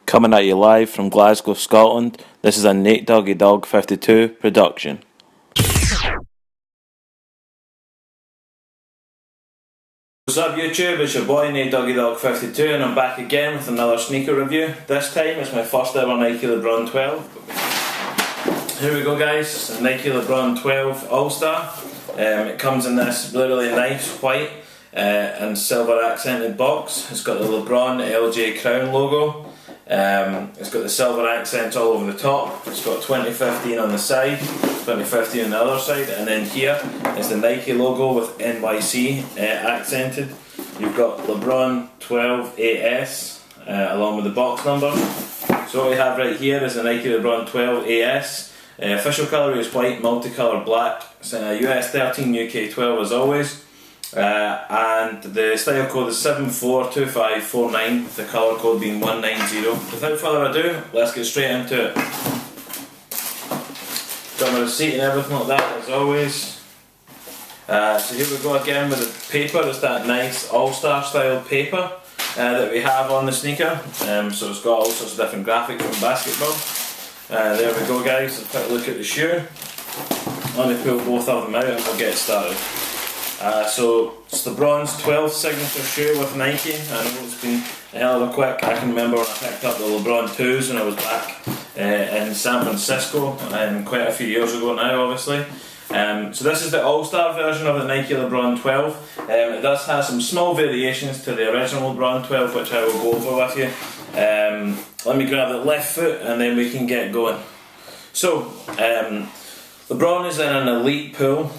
Coming at you live from Glasgow, Scotland, this is a Nate Doggy Dog 52 production. What's up YouTube, it's your boy Nate Doggy Dog 52 and I'm back again with another sneaker review. This time it's my first ever Nike LeBron 12. Here we go guys, a Nike LeBron 12 All-Star. It comes in this really nice white and silver accented box. It's got the LeBron LJ Crown logo. It's got the silver accents all over the top. It's got 2015 on the side, 2015 on the other side, and then here is the Nike logo with NYC accented. You've got LeBron 12 AS along with the box number. So what we have right here is the Nike LeBron 12 AS. Official colour is white, multicolour black. It's US 13, UK 12 as always. And the style code is 742549, the colour code being 190. Without further ado, let's get straight into it. Got my receipt and everything like that as always. So here we go again with the paper. It's that nice All-Star style paper that we have on the sneaker. So it's got all sorts of different graphics from basketball. There we go guys, let's take a look at the shoe. Let me pull both of them out and we'll get started. So it's LeBron's 12th signature shoe with Nike. I know it's been a hell of a quick. I can remember when I picked up the LeBron 2s when I was back in San Francisco quite a few years ago now obviously. So this is the All-Star version of the Nike LeBron 12. It does have some small variations to the original LeBron 12 which I will go over with you. Let me grab the left foot and then we can get going. So LeBron is in an elite pool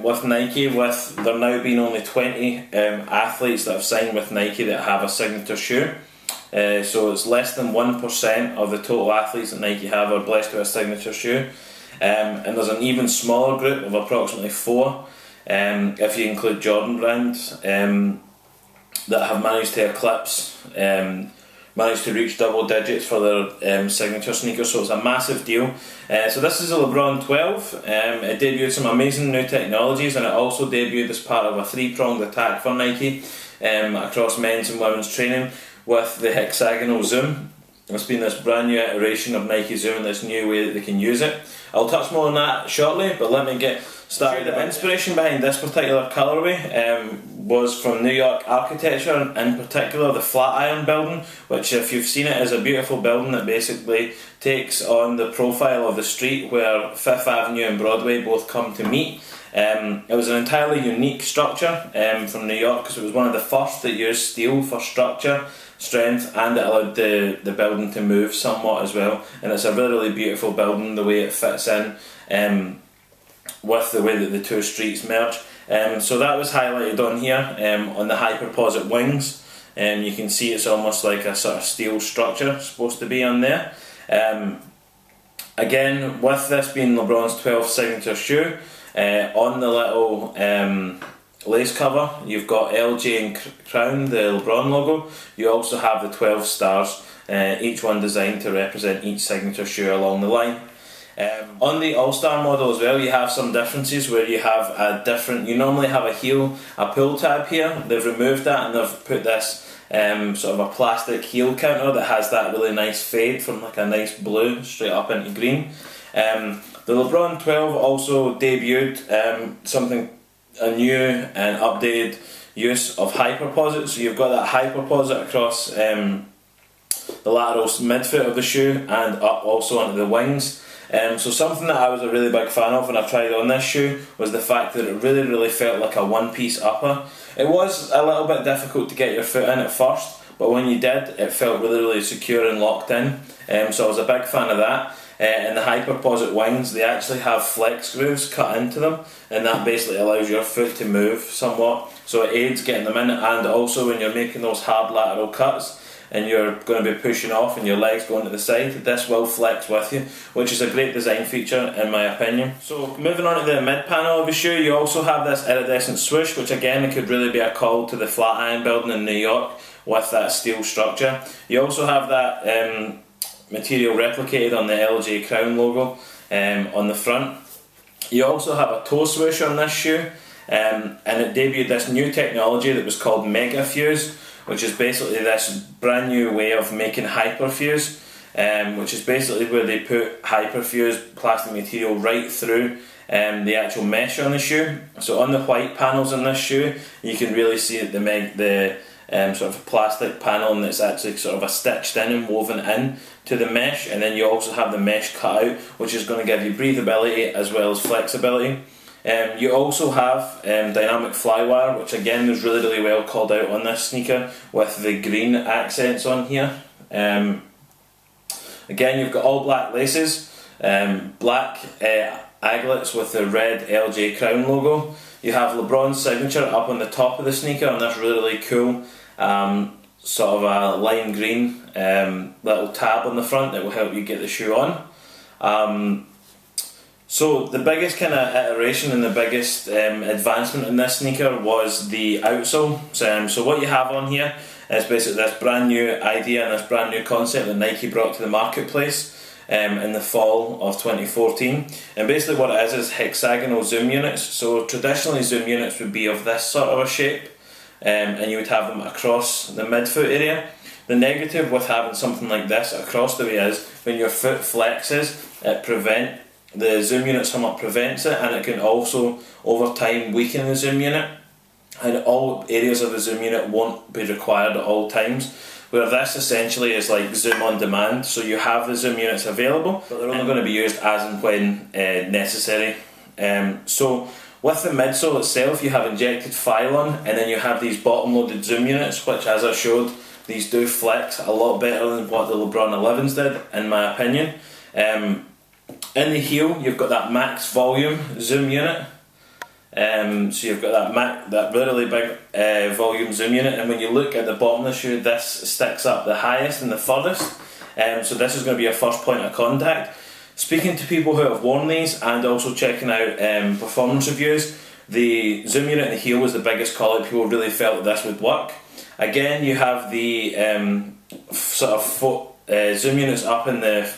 with Nike, with there now being only 20 athletes that have signed with Nike that have a signature shoe. So it's less than 1% of the total athletes that Nike have are blessed with a signature shoe. And there's an even smaller group of approximately 4, if you include Jordan Brand, that have managed to eclipse, managed to reach double digits for their signature sneakers, so it's a massive deal. So this is a LeBron 12. It debuted some amazing new technologies and it also debuted as part of a 3-pronged attack for Nike across men's and women's training with the hexagonal zoom. It's been this brand new iteration of Nike Zoom, this new way that they can use it. I'll touch more on that shortly, but let me get started. The inspiration behind this particular colourway was from New York architecture, in particular the Flatiron building, which if you've seen it is a beautiful building that basically takes on the profile of the street where 5th Avenue and Broadway both come to meet. It was an entirely unique structure from New York because it was one of the first that used steel for structure, strength, and it allowed the building to move somewhat as well. And it's a really beautiful building, the way it fits in with the way that the two streets merge. So that was highlighted on here on the Hyperposit wings. You can see it's almost like a sort of steel structure supposed to be on there. Again, with this being LeBron's 12th signature shoe, on the little lace cover you've got LJ and Crown, the LeBron logo. You also have the 12 stars, each one designed to represent each signature shoe along the line. On the All-Star model as well, you have some differences where you have you normally have a pull tab here. They've removed that and they've put this sort of a plastic heel counter that has that really nice fade from like a nice blue straight up into green. The LeBron 12 also debuted a new and updated use of Hyperposit. So you've got that Hyperposit across the lateral midfoot of the shoe and up also onto the wings. So something that I was a really big fan of when I tried on this shoe was the fact that it really felt like a one-piece upper. It was a little bit difficult to get your foot in at first, but when you did, it felt really secure and locked in. So I was a big fan of that. And the Hyperposit wings, they actually have flex grooves cut into them, and that basically allows your foot to move somewhat, so it aids getting them in. And also when you're making those hard lateral cuts and you're going to be pushing off and your legs going to the side, this will flex with you, which is a great design feature in my opinion. So moving on to the mid panel of the shoe, you also have this iridescent swoosh, which again it could really be a call to the Flatiron building in New York with that steel structure. You also have that material replicated on the LJ Crown logo on the front. You also have a toe swoosh on this shoe, and it debuted this new technology that was called MegaFuse, which is basically this brand new way of making Hyperfuse, which is basically where they put Hyperfuse plastic material right through the actual mesh on the shoe. So on the white panels on this shoe, you can really see the sort of plastic panel, and it's actually sort of a stitched in and woven in to the mesh, and then you also have the mesh cut out, which is going to give you breathability as well as flexibility. You also have dynamic flywire, which again was really well called out on this sneaker with the green accents on here. Again, you've got all black laces, black aglets with the red LJ Crown logo. You have LeBron's signature up on the top of the sneaker on this really cool sort of a lime green little tab on the front that will help you get the shoe on. So the biggest kind of iteration and the biggest advancement in this sneaker was the outsole. So what you have on here is basically this brand new idea and this brand new concept that Nike brought to the marketplace in the fall of 2014. And basically what it is hexagonal zoom units. So traditionally zoom units would be of this sort of a shape, and you would have them across the midfoot area. The negative with having something like this across the way is when your foot flexes, the zoom unit somewhat prevents it, and it can also over time weaken the zoom unit, and all areas of the zoom unit won't be required at all times, where this essentially is like zoom on demand. So you have the zoom units available, but they're only going to be used as and when necessary. So with the midsole itself, you have injected Phylon, and then you have these bottom loaded zoom units, which, as I showed, these do flex a lot better than what the LeBron 11s did, in my opinion. In the heel, you've got that max volume zoom unit. So you've got that really big volume zoom unit, and when you look at the bottom of the shoe, this sticks up the highest and the furthest. So this is going to be your first point of contact. Speaking to people who have worn these and also checking out performance reviews, the zoom unit in the heel was the biggest call out. People really felt that this would work. Again, you have the sort of foot zoom units up in the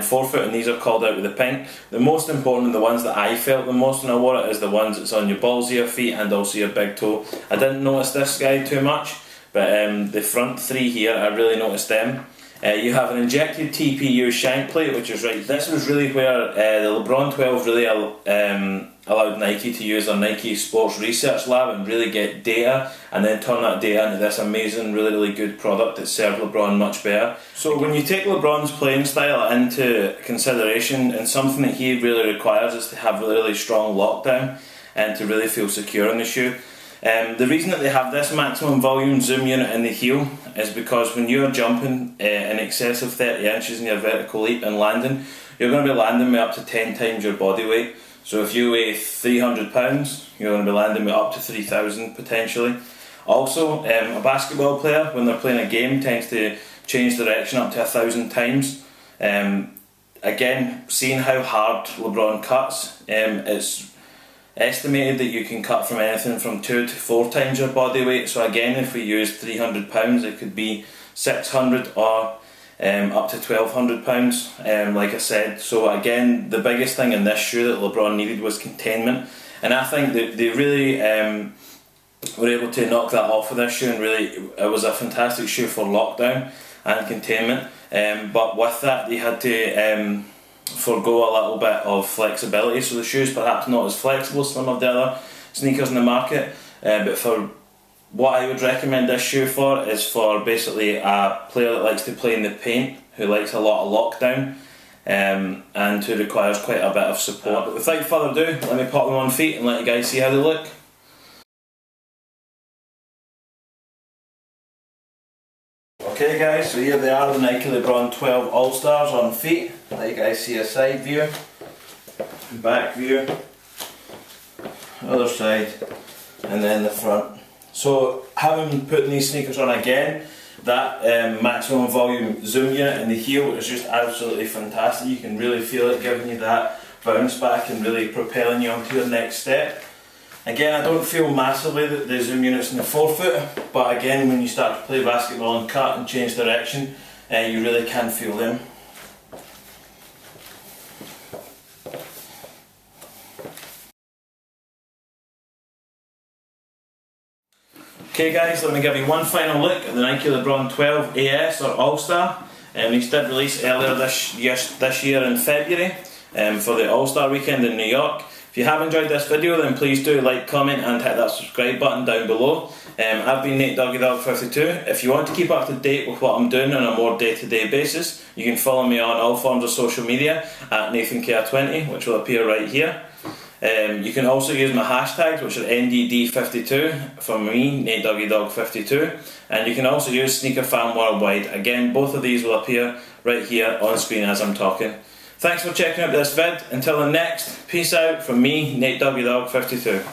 forefoot, and these are called out with the pink. The most important, the ones that I felt the most when I wore it, is the ones that's on your balls of your feet and also your big toe. I didn't notice this guy too much, but the front three here, I really noticed them. You have an injected TPU shank plate, which is right. This was really where the LeBron 12 really allowed Nike to use their Nike Sports Research Lab and really get data, and then turn that data into this amazing, really good product that served LeBron much better. So when you take LeBron's playing style into consideration, and something that he really requires is to have really strong lockdown and to really feel secure in the shoe. The reason that they have this maximum volume zoom unit in the heel is because when you're jumping in excess of 30 inches in your vertical leap and landing, you're going to be landing with up to 10 times your body weight. So if you weigh 300 pounds, you're going to be landing with up to 3,000 potentially. Also, a basketball player, when they're playing a game, tends to change direction up to 1,000 times. Again, seeing how hard LeBron cuts, it's estimated that you can cut from anything from 2 to 4 times your body weight. So again, if we use 300 pounds, it could be 600 or up to 1,200 pounds, like I said. So again, the biggest thing in this shoe that LeBron needed was containment, and I think that they really were able to knock that off with this shoe, and really it was a fantastic shoe for lockdown and containment. But with that, they had to forgo a little bit of flexibility, so the shoe's perhaps not as flexible as some of the other sneakers in the market, but for what I would recommend this shoe for is for basically a player that likes to play in the paint, who likes a lot of lockdown, and who requires quite a bit of support. But without further ado, let me pop them on feet and let you guys see how they look. Okay guys, so here they are, the Nike LeBron 12 All-Stars on feet. Let you guys see a side view, back view, other side, and then the front. So having put these sneakers on again, that maximum volume zoom unit in the heel is just absolutely fantastic. You can really feel it giving you that bounce back and really propelling you onto your next step. Again, I don't feel massively the zoom units in the forefoot, but again, when you start to play basketball and cut and change direction, you really can feel them. Okay guys, let me give you one final look at the Nike LeBron 12 AS or All-Star. These did release earlier this year in February for the All-Star weekend in New York. If you have enjoyed this video, then please do like, comment and hit that subscribe button down below. I've been Nate Doggy Dog 52. If you want to keep up to date with what I'm doing on a more day-to-day basis, you can follow me on all forms of social media at NathanKR20, which will appear right here. You can also use my hashtags, which are NDD52 for me, Nate Doggy Dog 52, and you can also use Sneaker Fan Worldwide. Again, both of these will appear right here on screen as I'm talking. Thanks for checking out this vid. Until the next, peace out from me, Nate Doggy Dog 52.